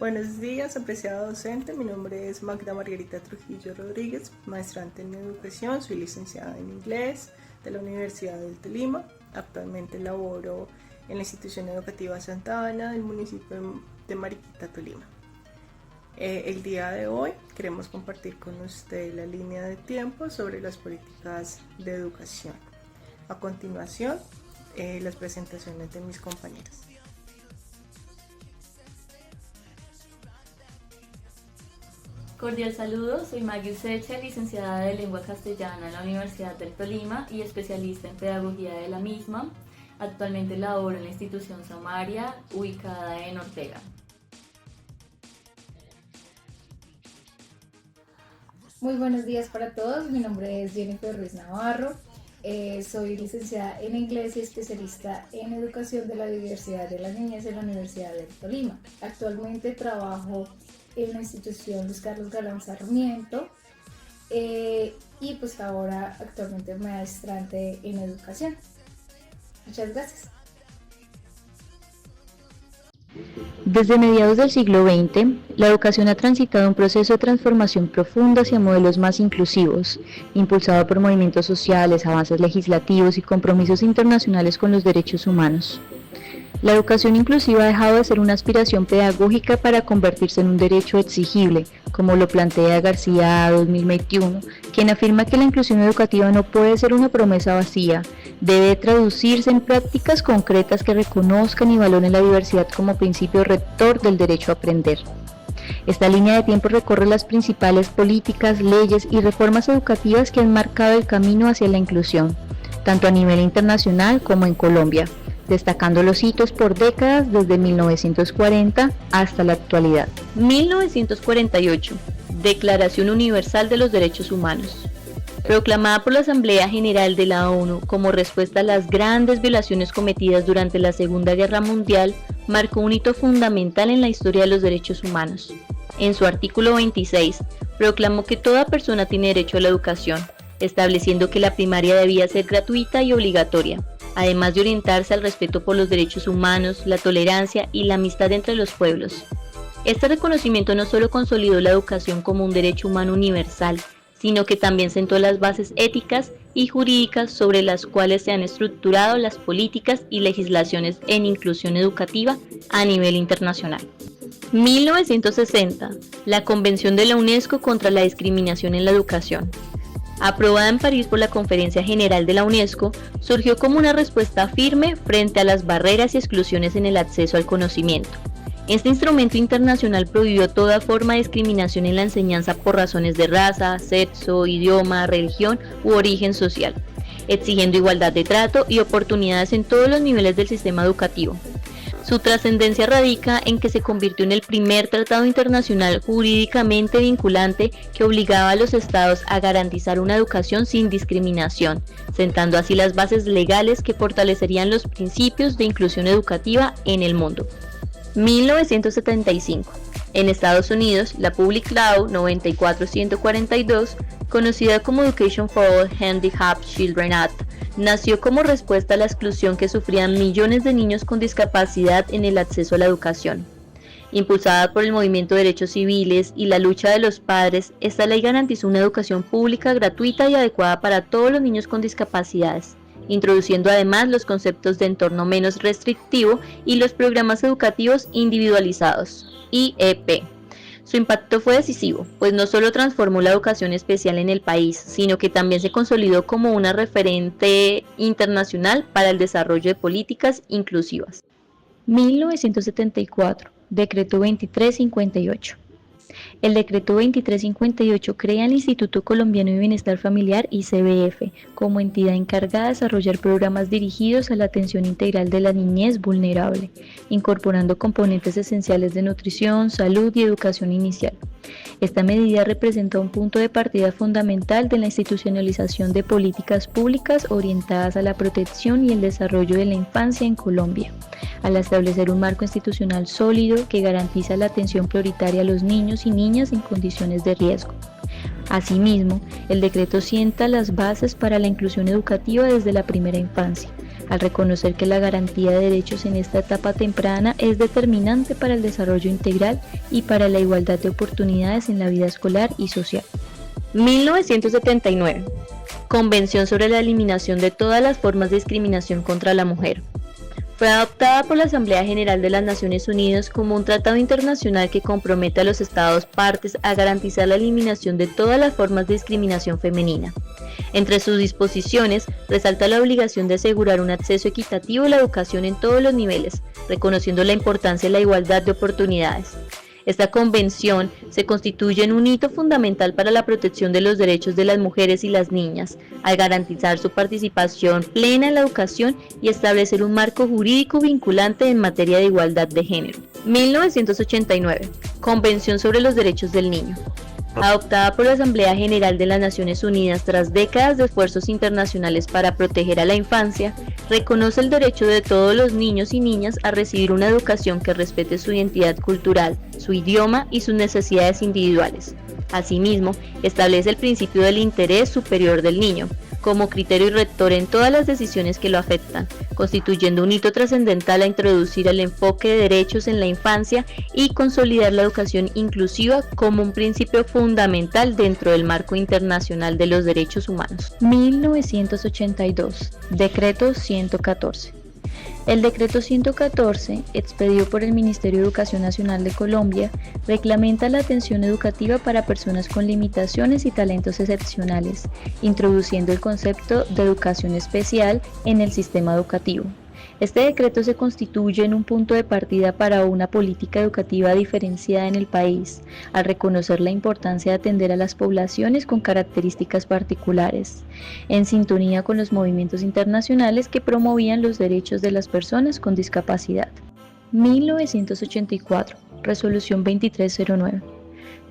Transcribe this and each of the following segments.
Buenos días, apreciado docente. Mi nombre es Magda Margarita Trujillo Rodríguez, maestrante en educación. Soy licenciada en inglés de la Universidad del Tolima. Actualmente laboro en la institución educativa Santa Ana del municipio de Mariquita, Tolima. El día de hoy queremos compartir con usted la línea de tiempo sobre las políticas de educación. A continuación, las presentaciones de mis compañeras. Cordial saludo, soy Maggie Usecha, licenciada de Lengua Castellana en la Universidad del Tolima y especialista en Pedagogía de la misma. Actualmente laboro en la institución Samaria, ubicada en Ortega. Muy buenos días para todos, mi nombre es Jennifer Ruiz Navarro, soy licenciada en inglés y especialista en educación de la Diversidad de la Niñez en la Universidad del Tolima. Actualmente trabajo en la institución Luis Carlos Galán Sarmiento y pues ahora actualmente maestrante en educación. Muchas gracias. Desde mediados del siglo XX, la educación ha transitado un proceso de transformación profunda hacia modelos más inclusivos, impulsado por movimientos sociales, avances legislativos y compromisos internacionales con los derechos humanos. La educación inclusiva ha dejado de ser una aspiración pedagógica para convertirse en un derecho exigible, como lo plantea García 2021, quien afirma que la inclusión educativa no puede ser una promesa vacía, debe traducirse en prácticas concretas que reconozcan y valoren la diversidad como principio rector del derecho a aprender. Esta línea de tiempo recorre las principales políticas, leyes y reformas educativas que han marcado el camino hacia la inclusión, tanto a nivel internacional como en Colombia, destacando los hitos por décadas desde 1940 hasta la actualidad. 1948, Declaración Universal de los Derechos Humanos. Proclamada por la Asamblea General de la ONU como respuesta a las grandes violaciones cometidas durante la Segunda Guerra Mundial, marcó un hito fundamental en la historia de los derechos humanos. En su artículo 26, proclamó que toda persona tiene derecho a la educación, estableciendo que la primaria debía ser gratuita y obligatoria, además de orientarse al respeto por los derechos humanos, la tolerancia y la amistad entre los pueblos. Este reconocimiento no solo consolidó la educación como un derecho humano universal, sino que también sentó las bases éticas y jurídicas sobre las cuales se han estructurado las políticas y legislaciones en inclusión educativa a nivel internacional. 1960, la Convención de la UNESCO contra la discriminación en la educación. Aprobada en París por la Conferencia General de la UNESCO, surgió como una respuesta firme frente a las barreras y exclusiones en el acceso al conocimiento. Este instrumento internacional prohibió toda forma de discriminación en la enseñanza por razones de raza, sexo, idioma, religión u origen social, exigiendo igualdad de trato y oportunidades en todos los niveles del sistema educativo. Su trascendencia radica en que se convirtió en el primer tratado internacional jurídicamente vinculante que obligaba a los estados a garantizar una educación sin discriminación, sentando así las bases legales que fortalecerían los principios de inclusión educativa en el mundo. 1975. En Estados Unidos, la Public Law 94142, conocida como Education for All Handicapped Children Act, nació como respuesta a la exclusión que sufrían millones de niños con discapacidad en el acceso a la educación. Impulsada por el movimiento de derechos civiles y la lucha de los padres, esta ley garantizó una educación pública gratuita y adecuada para todos los niños con discapacidades, introduciendo además los conceptos de entorno menos restrictivo y los programas educativos individualizados, IEP. Su impacto fue decisivo, pues no solo transformó la educación especial en el país, sino que también se consolidó como una referente internacional para el desarrollo de políticas inclusivas. 1974, Decreto 2358. El Decreto 2358 crea el Instituto Colombiano de Bienestar Familiar (ICBF) como entidad encargada de desarrollar programas dirigidos a la atención integral de la niñez vulnerable, incorporando componentes esenciales de nutrición, salud y educación inicial. Esta medida representa un punto de partida fundamental de la institucionalización de políticas públicas orientadas a la protección y el desarrollo de la infancia en Colombia, al establecer un marco institucional sólido que garantiza la atención prioritaria a los niños y niñas en condiciones de riesgo. Asimismo, el decreto sienta las bases para la inclusión educativa desde la primera infancia, al reconocer que la garantía de derechos en esta etapa temprana es determinante para el desarrollo integral y para la igualdad de oportunidades en la vida escolar y social. 1979. Convención sobre la eliminación de todas las formas de discriminación contra la mujer. Fue adoptada por la Asamblea General de las Naciones Unidas como un tratado internacional que compromete a los Estados partes a garantizar la eliminación de todas las formas de discriminación femenina. Entre sus disposiciones, resalta la obligación de asegurar un acceso equitativo a la educación en todos los niveles, reconociendo la importancia de la igualdad de oportunidades. Esta convención se constituye en un hito fundamental para la protección de los derechos de las mujeres y las niñas, al garantizar su participación plena en la educación y establecer un marco jurídico vinculante en materia de igualdad de género. 1989. Convención sobre los Derechos del Niño. Adoptada por la Asamblea General de las Naciones Unidas tras décadas de esfuerzos internacionales para proteger a la infancia, reconoce el derecho de todos los niños y niñas a recibir una educación que respete su identidad cultural, su idioma y sus necesidades individuales. Asimismo, establece el principio del interés superior del niño, como criterio rector en todas las decisiones que lo afectan, constituyendo un hito trascendental a introducir el enfoque de derechos en la infancia y consolidar la educación inclusiva como un principio fundamental dentro del marco internacional de los derechos humanos. 1982. Decreto 114. El decreto 114, expedido por el Ministerio de Educación Nacional de Colombia, reglamenta la atención educativa para personas con limitaciones y talentos excepcionales, introduciendo el concepto de educación especial en el sistema educativo. Este decreto se constituye en un punto de partida para una política educativa diferenciada en el país, al reconocer la importancia de atender a las poblaciones con características particulares, en sintonía con los movimientos internacionales que promovían los derechos de las personas con discapacidad. 1984. Resolución 2309.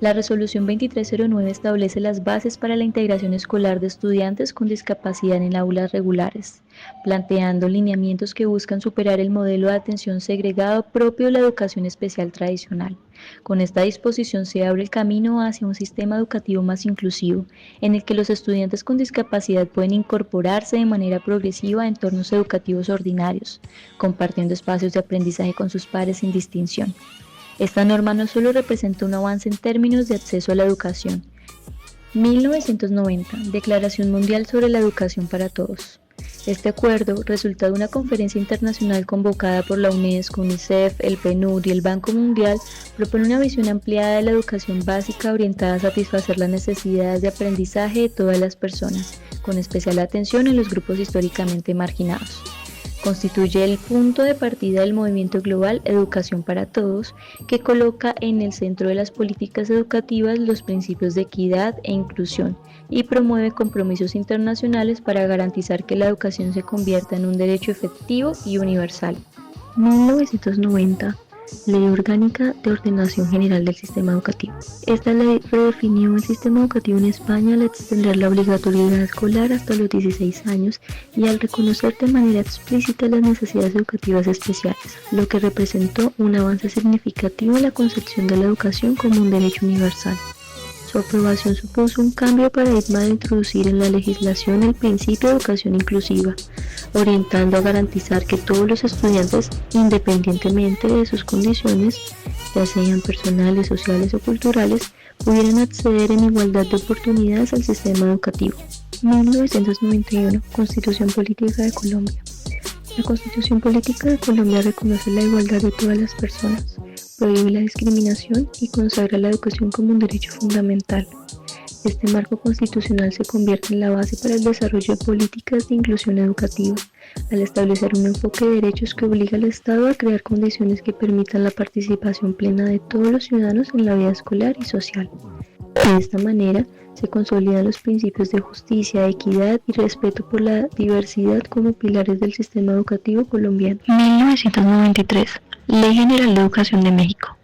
La Resolución 2309 establece las bases para la integración escolar de estudiantes con discapacidad en aulas regulares, planteando lineamientos que buscan superar el modelo de atención segregado propio de la educación especial tradicional. Con esta disposición se abre el camino hacia un sistema educativo más inclusivo, en el que los estudiantes con discapacidad pueden incorporarse de manera progresiva a entornos educativos ordinarios, compartiendo espacios de aprendizaje con sus pares sin distinción. Esta norma no solo representa un avance en términos de acceso a la educación. 1990. Declaración Mundial sobre la Educación para Todos. Este acuerdo, resultado de una conferencia internacional convocada por la UNESCO, UNICEF, el PNUD y el Banco Mundial, propone una visión ampliada de la educación básica orientada a satisfacer las necesidades de aprendizaje de todas las personas, con especial atención en los grupos históricamente marginados. Constituye el punto de partida del movimiento global Educación para Todos, que coloca en el centro de las políticas educativas los principios de equidad e inclusión y promueve compromisos internacionales para garantizar que la educación se convierta en un derecho efectivo y universal. 1990. Ley Orgánica de Ordenación General del Sistema Educativo. Esta ley redefinió el sistema educativo en España al extender la obligatoriedad escolar hasta los 16 años y al reconocer de manera explícita las necesidades educativas especiales, lo que representó un avance significativo en la concepción de la educación como un derecho universal. Su aprobación supuso un cambio de paradigma de introducir en la legislación el principio de educación inclusiva, orientando a garantizar que todos los estudiantes, independientemente de sus condiciones, ya sean personales, sociales o culturales, pudieran acceder en igualdad de oportunidades al sistema educativo. 1991. Constitución Política de Colombia. La Constitución Política de Colombia reconoce la igualdad de todas las personas, prohíbe la discriminación y consagra la educación como un derecho fundamental. Este marco constitucional se convierte en la base para el desarrollo de políticas de inclusión educativa, al establecer un enfoque de derechos que obliga al Estado a crear condiciones que permitan la participación plena de todos los ciudadanos en la vida escolar y social. De esta manera, se consolidan los principios de justicia, equidad y respeto por la diversidad como pilares del sistema educativo colombiano. 1993. Ley General de Educación de México.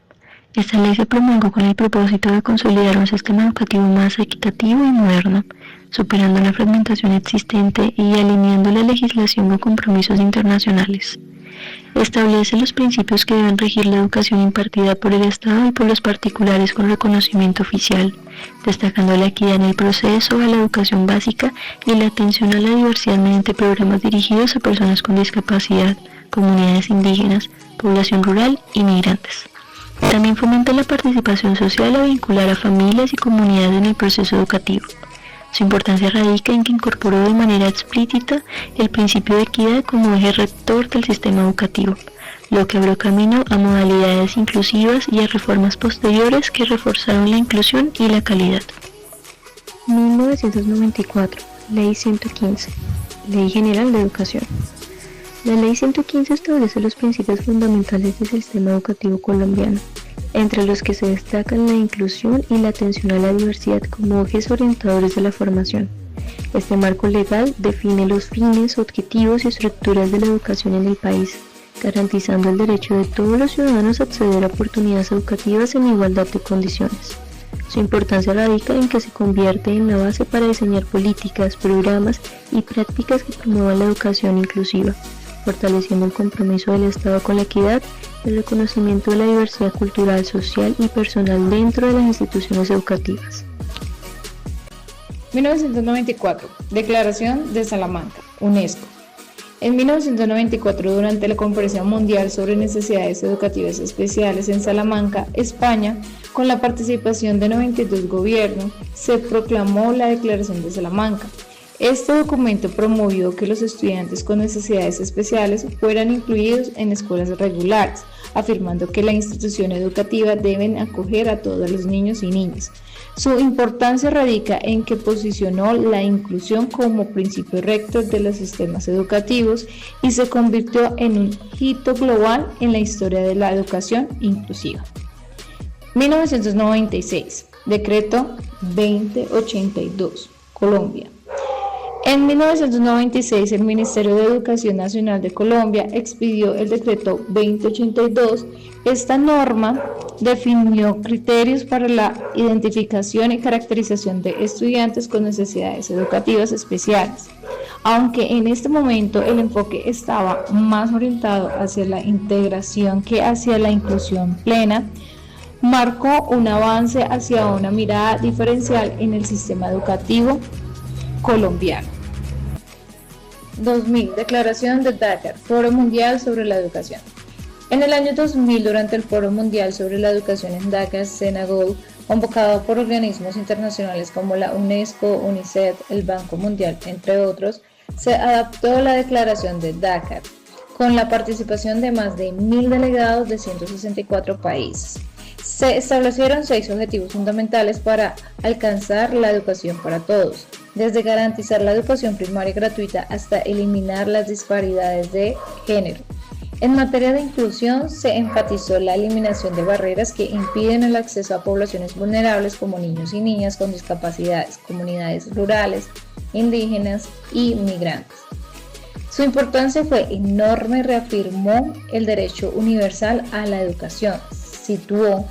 Esta ley se promulgó con el propósito de consolidar un sistema educativo más equitativo y moderno, superando la fragmentación existente y alineando la legislación con compromisos internacionales. Establece los principios que deben regir la educación impartida por el Estado y por los particulares con reconocimiento oficial, destacando la equidad en el proceso a la educación básica y la atención a la diversidad mediante programas dirigidos a personas con discapacidad, comunidades indígenas, población rural y migrantes. También fomenta la participación social al vincular a familias y comunidades en el proceso educativo. Su importancia radica en que incorporó de manera explícita el principio de equidad como eje rector del sistema educativo, lo que abrió camino a modalidades inclusivas y a reformas posteriores que reforzaron la inclusión y la calidad. 1994, Ley 115, Ley General de Educación. La Ley 115 establece los principios fundamentales del sistema educativo colombiano, entre los que se destacan la inclusión y la atención a la diversidad como ejes orientadores de la formación. Este marco legal define los fines, objetivos y estructuras de la educación en el país, garantizando el derecho de todos los ciudadanos a acceder a oportunidades educativas en igualdad de condiciones. Su importancia radica en que se convierte en la base para diseñar políticas, programas y prácticas que promuevan la educación inclusiva, fortaleciendo el compromiso del Estado con la equidad, el reconocimiento de la diversidad cultural, social y personal dentro de las instituciones educativas. 1994, Declaración de Salamanca, UNESCO. En 1994, durante la Conferencia Mundial sobre Necesidades Educativas Especiales en Salamanca, España, con la participación de 92 gobiernos, se proclamó la Declaración de Salamanca. Este documento promovió que los estudiantes con necesidades especiales fueran incluidos en escuelas regulares, afirmando que la institución educativa debe acoger a todos los niños y niñas. Su importancia radica en que posicionó la inclusión como principio rector de los sistemas educativos y se convirtió en un hito global en la historia de la educación inclusiva. 1996, Decreto 2082, Colombia. En 1996, el Ministerio de Educación Nacional de Colombia expidió el Decreto 2082. Esta norma definió criterios para la identificación y caracterización de estudiantes con necesidades educativas especiales. Aunque en este momento el enfoque estaba más orientado hacia la integración que hacia la inclusión plena, marcó un avance hacia una mirada diferencial en el sistema educativo colombiano. 2000, Declaración de Dakar, Foro Mundial sobre la Educación. En el año 2000, durante el Foro Mundial sobre la Educación en Dakar, Senegal, convocado por organismos internacionales como la UNESCO, UNICEF, el Banco Mundial, entre otros, se adoptó la Declaración de Dakar, con la participación de más de 1.000 delegados de 164 países. Se establecieron 6 objetivos fundamentales para alcanzar la educación para todos, desde garantizar la educación primaria gratuita hasta eliminar las disparidades de género. En materia de inclusión, se enfatizó la eliminación de barreras que impiden el acceso a poblaciones vulnerables como niños y niñas con discapacidades, comunidades rurales, indígenas y migrantes. Su importancia fue enorme, reafirmó el derecho universal a la educación, situó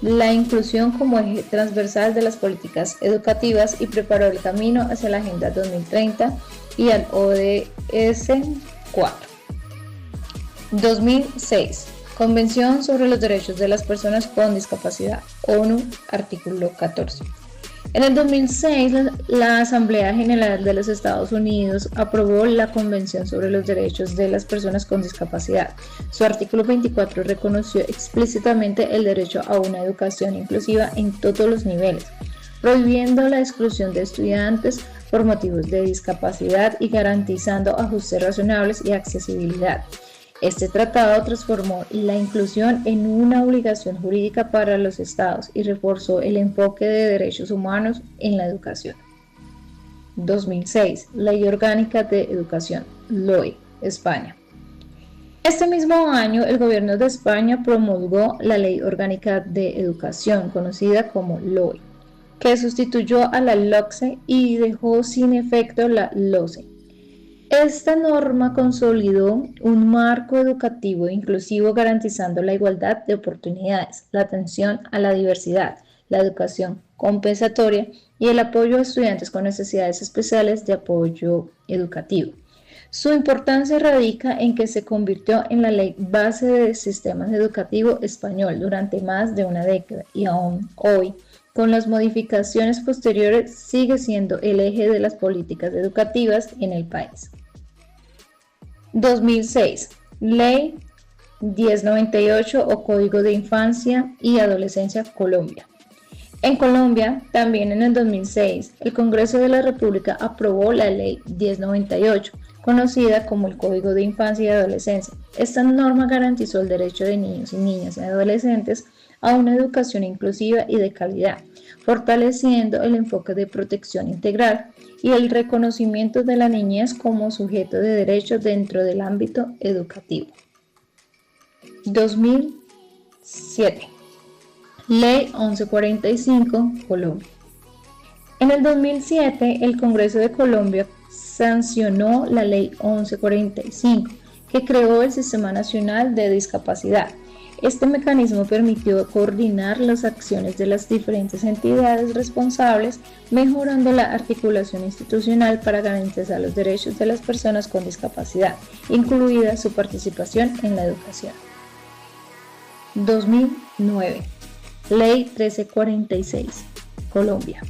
la inclusión como eje transversal de las políticas educativas y preparó el camino hacia la Agenda 2030 y al ODS 4. 2006. Convención sobre los Derechos de las Personas con Discapacidad, ONU, artículo 14. En el 2006, la Asamblea General de los Estados Unidos aprobó la Convención sobre los Derechos de las Personas con Discapacidad. Su artículo 24 reconoció explícitamente el derecho a una educación inclusiva en todos los niveles, prohibiendo la exclusión de estudiantes por motivos de discapacidad y garantizando ajustes razonables y accesibilidad. Este tratado transformó la inclusión en una obligación jurídica para los estados y reforzó el enfoque de derechos humanos en la educación. 2006. Ley Orgánica de Educación, LOE, España. Este mismo año, el gobierno de España promulgó la Ley Orgánica de Educación, conocida como LOE, que sustituyó a la LOCSE y dejó sin efecto la LOCSE. Esta norma consolidó un marco educativo inclusivo garantizando la igualdad de oportunidades, la atención a la diversidad, la educación compensatoria y el apoyo a estudiantes con necesidades especiales de apoyo educativo. Su importancia radica en que se convirtió en la ley base del sistema educativo español durante más de una década y aún hoy, con las modificaciones posteriores, sigue siendo el eje de las políticas educativas en el país. 2006. Ley 1098 o Código de Infancia y Adolescencia Colombia. En Colombia, también en el 2006, el Congreso de la República aprobó la Ley 1098, conocida como el Código de Infancia y Adolescencia. Esta norma garantizó el derecho de niños y niñas y adolescentes a una educación inclusiva y de calidad, fortaleciendo el enfoque de protección integral y el reconocimiento de la niñez como sujeto de derecho dentro del ámbito educativo. 2007. Ley 1145, Colombia. En el 2007, el Congreso de Colombia sancionó la Ley 1145, que creó el Sistema Nacional de Discapacidad. Este mecanismo permitió coordinar las acciones de las diferentes entidades responsables, mejorando la articulación institucional para garantizar los derechos de las personas con discapacidad, incluida su participación en la educación. 2009. Ley 1346, Colombia.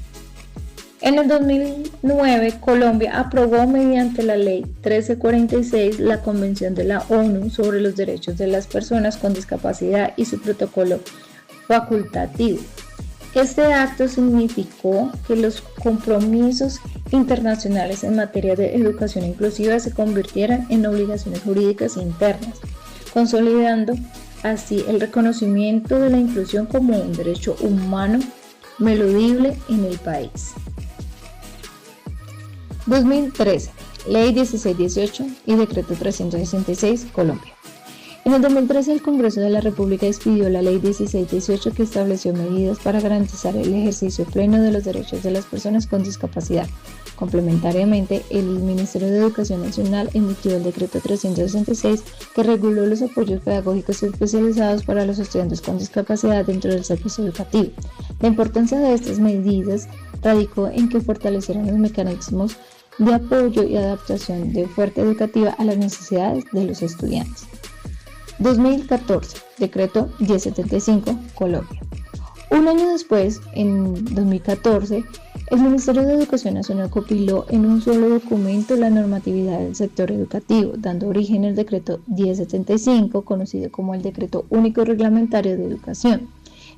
En el 2009, Colombia aprobó mediante la Ley 1346 la Convención de la ONU sobre los Derechos de las Personas con Discapacidad y su protocolo facultativo. Este acto significó que los compromisos internacionales en materia de educación inclusiva se convirtieran en obligaciones jurídicas internas, consolidando así el reconocimiento de la inclusión como un derecho humano ineludible en el país. 2013. Ley 1618 y Decreto 366, Colombia. En el 2013, el Congreso de la República expidió la Ley 1618 que estableció medidas para garantizar el ejercicio pleno de los derechos de las personas con discapacidad. Complementariamente, el Ministerio de Educación Nacional emitió el Decreto 366 que reguló los apoyos pedagógicos especializados para los estudiantes con discapacidad dentro del servicio educativo. La importancia de estas medidas radicó en que fortalecieran los mecanismos de apoyo y adaptación de oferta educativa a las necesidades de los estudiantes. 2014. Decreto 1075, Colombia. Un año después, en 2014, el Ministerio de Educación Nacional compiló en un solo documento la normatividad del sector educativo, dando origen al Decreto 1075, conocido como el Decreto Único Reglamentario de Educación.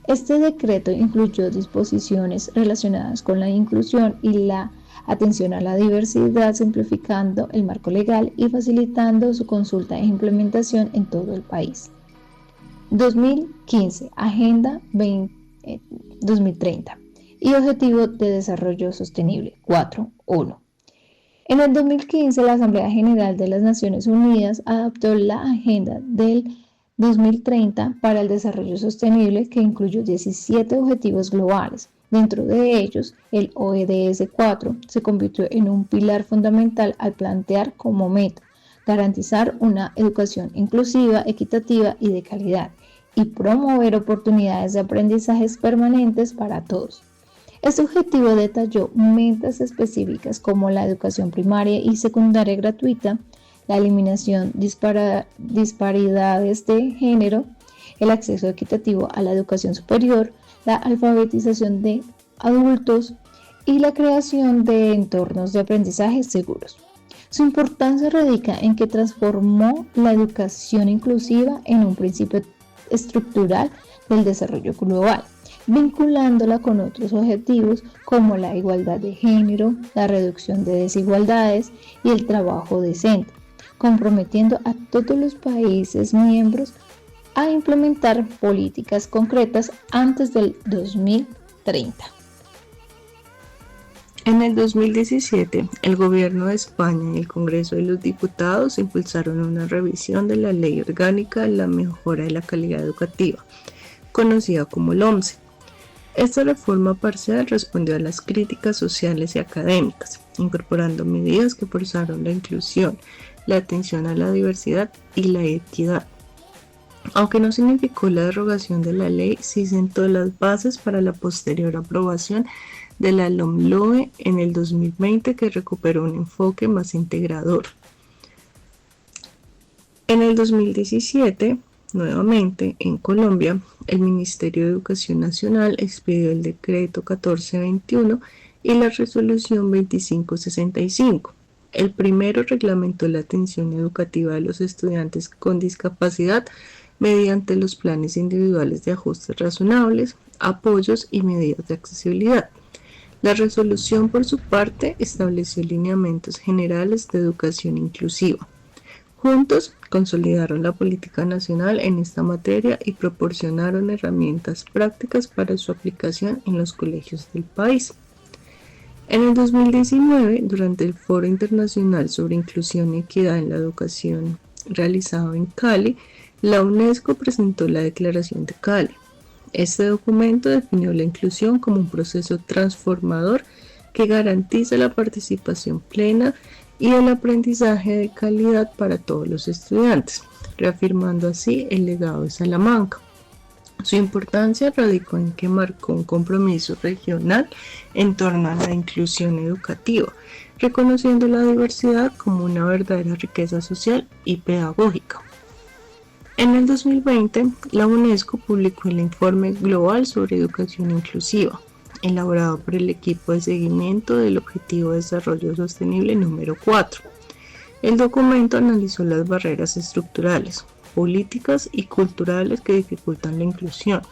Este decreto incluyó disposiciones relacionadas con la inclusión y la atención a la diversidad, simplificando el marco legal y facilitando su consulta e implementación en todo el país. 2015. Agenda 2030 y Objetivo de Desarrollo Sostenible 4.1. En el 2015, la Asamblea General de las Naciones Unidas adoptó la Agenda del 2030 para el Desarrollo Sostenible, que incluyó 17 objetivos globales. Dentro de ellos, el ODS 4 se convirtió en un pilar fundamental al plantear como meta garantizar una educación inclusiva, equitativa y de calidad, y promover oportunidades de aprendizajes permanentes para todos. Este objetivo detalló metas específicas como la educación primaria y secundaria gratuita, la eliminación de disparidades de género, el acceso equitativo a la educación superior, la alfabetización de adultos y la creación de entornos de aprendizaje seguros. Su importancia radica en que transformó la educación inclusiva en un principio estructural del desarrollo global, vinculándola con otros objetivos como la igualdad de género, la reducción de desigualdades y el trabajo decente, comprometiendo a todos los países miembros a implementar políticas concretas antes del 2030. En el 2017, el Gobierno de España y el Congreso de los Diputados impulsaron una revisión de la Ley Orgánica de la Mejora de la Calidad Educativa, conocida como LOMCE. Esta reforma parcial respondió a las críticas sociales y académicas, incorporando medidas que forzaron la inclusión, la atención a la diversidad y la equidad. Aunque no significó la derogación de la ley, sí sentó las bases para la posterior aprobación de la LOMLOE en el 2020, que recuperó un enfoque más integrador. En el 2017, nuevamente en Colombia, el Ministerio de Educación Nacional expidió el decreto 1421 y la resolución 2565. El primero reglamentó la atención educativa de los estudiantes con discapacidad mediante los planes individuales de ajustes razonables, apoyos y medidas de accesibilidad. La resolución, por su parte, estableció lineamientos generales de educación inclusiva. Juntos, consolidaron la política nacional en esta materia y proporcionaron herramientas prácticas para su aplicación en los colegios del país. En el 2019, durante el Foro Internacional sobre Inclusión y Equidad en la Educación realizado en Cali, la UNESCO presentó la Declaración de Cali. Este documento definió la inclusión como un proceso transformador que garantiza la participación plena y el aprendizaje de calidad para todos los estudiantes, reafirmando así el legado de Salamanca. Su importancia radicó en que marcó un compromiso regional en torno a la inclusión educativa, reconociendo la diversidad como una verdadera riqueza social y pedagógica. En el 2020, la UNESCO publicó el Informe Global sobre Educación Inclusiva, elaborado por el equipo de seguimiento del Objetivo de Desarrollo Sostenible número 4. El documento analizó las barreras estructurales, políticas y culturales que dificultan la inclusión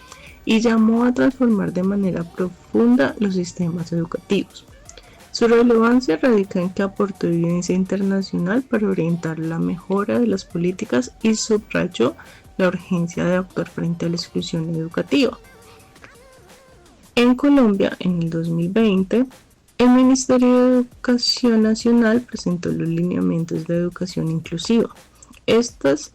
y llamó a transformar de manera profunda los sistemas educativos. Su relevancia radica en que aportó evidencia internacional para orientar la mejora de las políticas y subrayó la urgencia de actuar frente a la exclusión educativa. En Colombia, en el 2020, el Ministerio de Educación Nacional presentó los lineamientos de educación inclusiva. Estas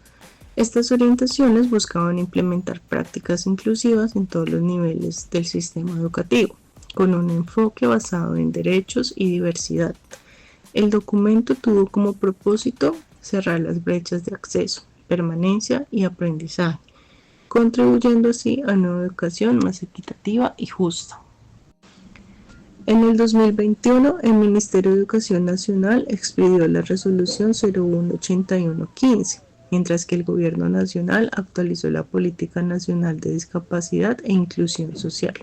orientaciones buscaban implementar prácticas inclusivas en todos los niveles del sistema educativo, con un enfoque basado en derechos y diversidad. El documento tuvo como propósito cerrar las brechas de acceso, permanencia y aprendizaje, contribuyendo así a una educación más equitativa y justa. En el 2021, el Ministerio de Educación Nacional expidió la resolución 018115, mientras que el Gobierno Nacional actualizó la Política Nacional de Discapacidad e Inclusión Social.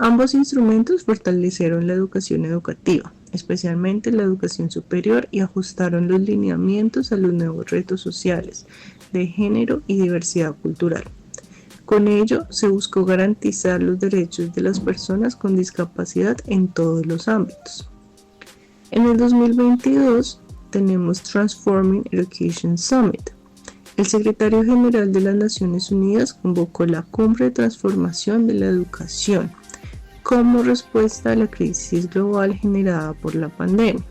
Ambos instrumentos fortalecieron la educación educativa, especialmente la educación superior, y ajustaron los lineamientos a los nuevos retos sociales, de género y diversidad cultural. Con ello, se buscó garantizar los derechos de las personas con discapacidad en todos los ámbitos. En el 2022 tenemos Transforming Education Summit. El secretario general de las Naciones Unidas convocó la Cumbre de Transformación de la Educación como respuesta a la crisis global generada por la pandemia.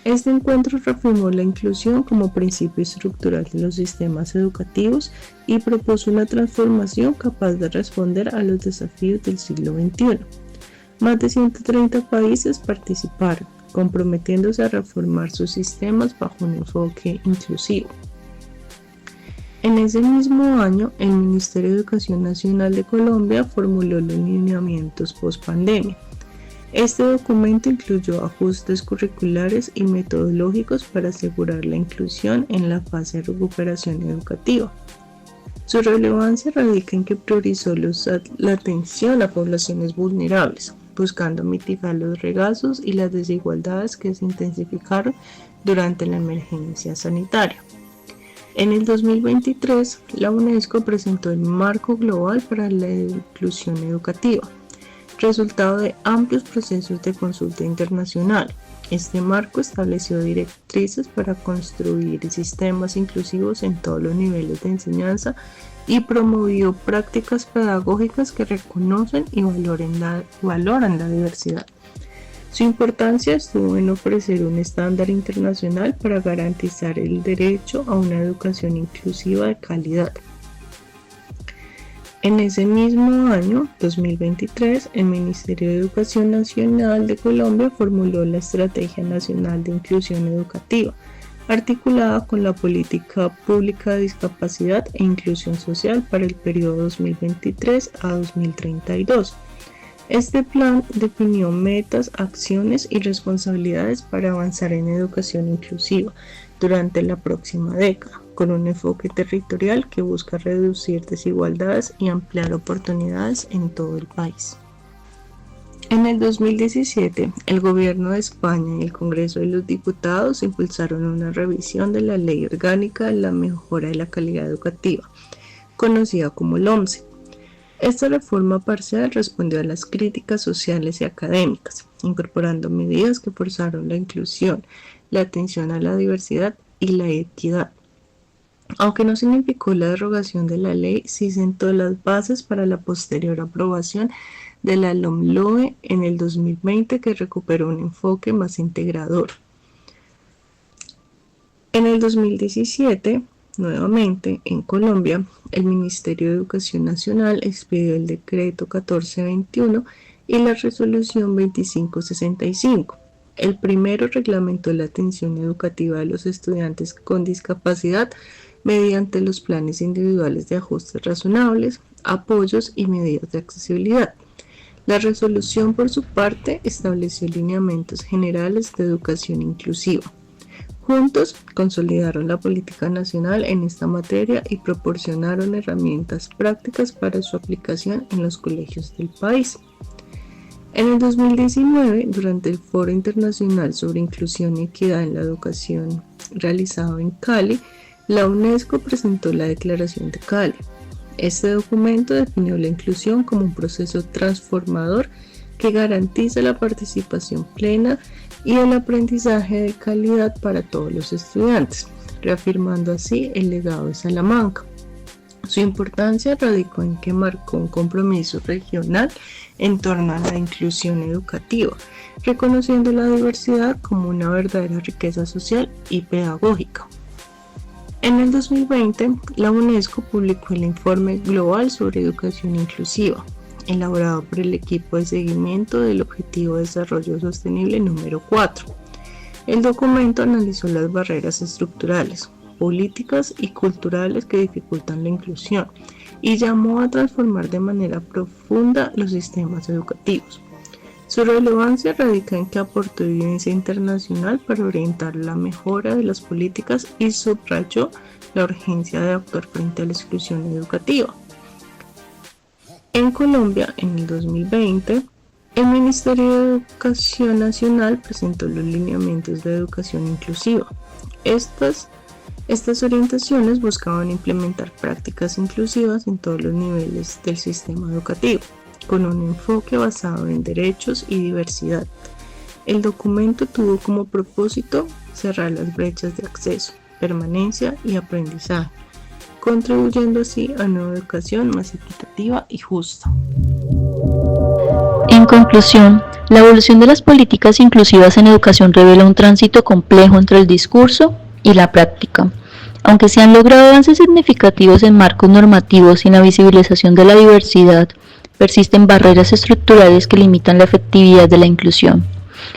Este encuentro reafirmó la inclusión como principio estructural de los sistemas educativos y propuso una transformación capaz de responder a los desafíos del siglo XXI. Más de 130 países participaron, comprometiéndose a reformar sus sistemas bajo un enfoque inclusivo. En ese mismo año, el Ministerio de Educación Nacional de Colombia formuló los lineamientos post-pandemia. Este documento incluyó ajustes curriculares y metodológicos para asegurar la inclusión en la fase de recuperación educativa. Su relevancia radica en que priorizó la atención a poblaciones vulnerables, buscando mitigar los regazos y las desigualdades que se intensificaron durante la emergencia sanitaria. En el 2023, la UNESCO presentó el Marco Global para la Inclusión Educativa, resultado de amplios procesos de consulta internacional. Este marco estableció directrices para construir sistemas inclusivos en todos los niveles de enseñanza y promovió prácticas pedagógicas que reconocen y valoran la diversidad. Su importancia estuvo en ofrecer un estándar internacional para garantizar el derecho a una educación inclusiva de calidad. En ese mismo año, 2023, el Ministerio de Educación Nacional de Colombia formuló la Estrategia Nacional de Inclusión Educativa, articulada con la Política Pública de Discapacidad e Inclusión Social para el periodo 2023 a 2032. Este plan definió metas, acciones y responsabilidades para avanzar en educación inclusiva durante la próxima década, con un enfoque territorial que busca reducir desigualdades y ampliar oportunidades en todo el país. En el 2017, el Gobierno de España y el Congreso de los Diputados impulsaron una revisión de la Ley Orgánica de la Mejora de la Calidad Educativa, conocida como LOMCE. Esta reforma parcial respondió a las críticas sociales y académicas, incorporando medidas que forzaron la inclusión, la atención a la diversidad y la equidad. Aunque no significó la derogación de la ley, sí sentó las bases para la posterior aprobación de la LOMLOE en el 2020, que recuperó un enfoque más integrador. En el 2017, nuevamente, en Colombia, el Ministerio de Educación Nacional expidió el decreto 1421 y la resolución 2565. El primero reglamentó la atención educativa de los estudiantes con discapacidad mediante los planes individuales de ajustes razonables, apoyos y medidas de accesibilidad. La resolución, por su parte, estableció lineamientos generales de educación inclusiva. Juntos, consolidaron la política nacional en esta materia y proporcionaron herramientas prácticas para su aplicación en los colegios del país. En el 2019, durante el Foro Internacional sobre Inclusión y Equidad en la Educación realizado en Cali, la UNESCO presentó la Declaración de Cali. Este documento definió la inclusión como un proceso transformador que garantiza la participación plena y el aprendizaje de calidad para todos los estudiantes, reafirmando así el legado de Salamanca. Su importancia radicó en que marcó un compromiso regional en torno a la inclusión educativa, reconociendo la diversidad como una verdadera riqueza social y pedagógica. En el 2020, la UNESCO publicó el Informe Global sobre Educación Inclusiva, elaborado por el equipo de seguimiento del Objetivo de Desarrollo Sostenible número 4. El documento analizó las barreras estructurales, políticas y culturales que dificultan la inclusión y llamó a transformar de manera profunda los sistemas educativos. Su relevancia radica en que aportó evidencia internacional para orientar la mejora de las políticas y subrayó la urgencia de actuar frente a la exclusión educativa. En Colombia, en el 2020, el Ministerio de Educación Nacional presentó los lineamientos de educación inclusiva. Estas orientaciones buscaban implementar prácticas inclusivas en todos los niveles del sistema educativo, con un enfoque basado en derechos y diversidad. El documento tuvo como propósito cerrar las brechas de acceso, permanencia y aprendizaje, contribuyendo así a una educación más equitativa y justa. En conclusión, la evolución de las políticas inclusivas en educación revela un tránsito complejo entre el discurso y la práctica. Aunque se han logrado avances significativos en marcos normativos y en la visibilización de la diversidad, persisten barreras estructurales que limitan la efectividad de la inclusión.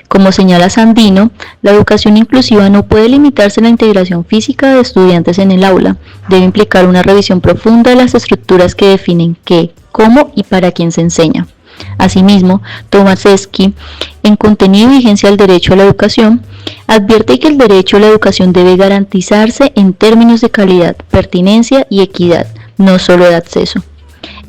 Como señala Sandino, la educación inclusiva no puede limitarse a la integración física de estudiantes en el aula, debe implicar una revisión profunda de las estructuras que definen qué, cómo y para quién se enseña. Asimismo, Tomasewski, en Contenido y Vigencia del Derecho a la Educación, advierte que el derecho a la educación debe garantizarse en términos de calidad, pertinencia y equidad, no solo de acceso.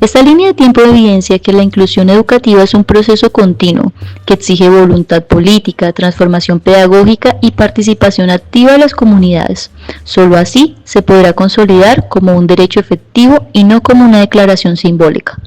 Esta línea de tiempo evidencia que la inclusión educativa es un proceso continuo que exige voluntad política, transformación pedagógica y participación activa de las comunidades. Solo así se podrá consolidar como un derecho efectivo y no como una declaración simbólica.